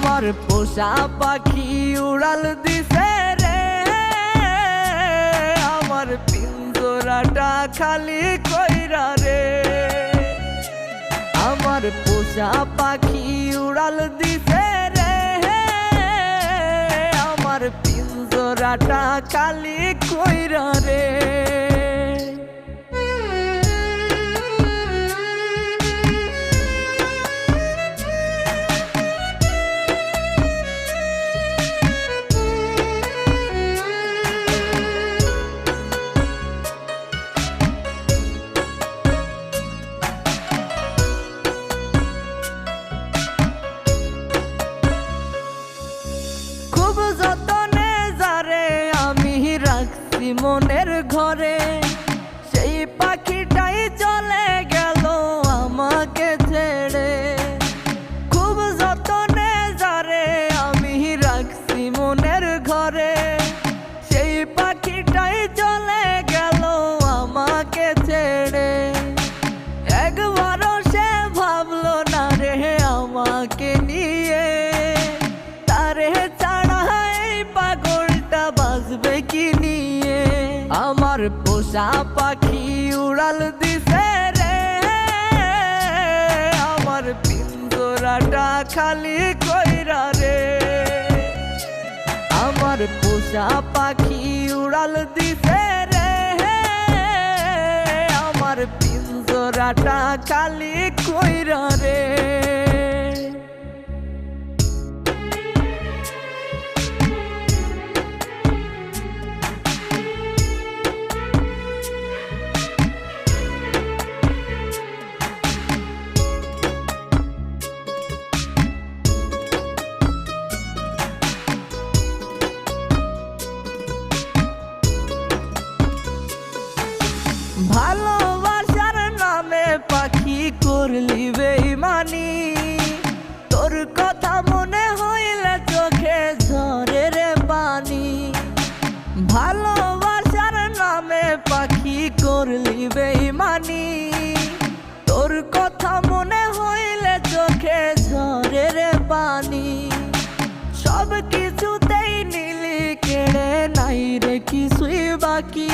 আমার পোষা পাখি উড়াল দিছে রে, আমার পিঞ্জরাটা খালি কইরা রে। আমার পোষা পাখি উড়াল দিছে রে, আমার পিঞ্জরাটা খালি কইরা রে। যতনে যারে আমি রাখছি মনের ঘরে, সেই পাখিটাই চলে গেল আমাকে ছেড়ে। খুব যতনে যারে আমি রাখছি মনের ঘরে, সেই পাখিটাই চলে গেল আমাকে ছেড়ে। একবারও সে ভাবলো না রে আমাকে নিয়ে, তারে বাঁচবে কি নিয়ে। আমার পোষা পাখি উড়াল দিছে রে, আমার পিঞ্জরাটা খালি কইরা রে। আমার পোষা পাখি উড়াল দিছে রে, আমার পিঞ্জরাটা খালি কইরা রে। ভালোবাসার নামে পাখি করলি বেইমানি, তোর কথা মনে হইলে চোখে ঝরে রে পানি। ভালোবাসার নামে পাখি করলি বেইমানি, তোর কথা মনে হইলে চোখে ঝরে রে পানি। সব কিছুতেই নিলি কেড়ে, নাই রে কিছুই বাকি।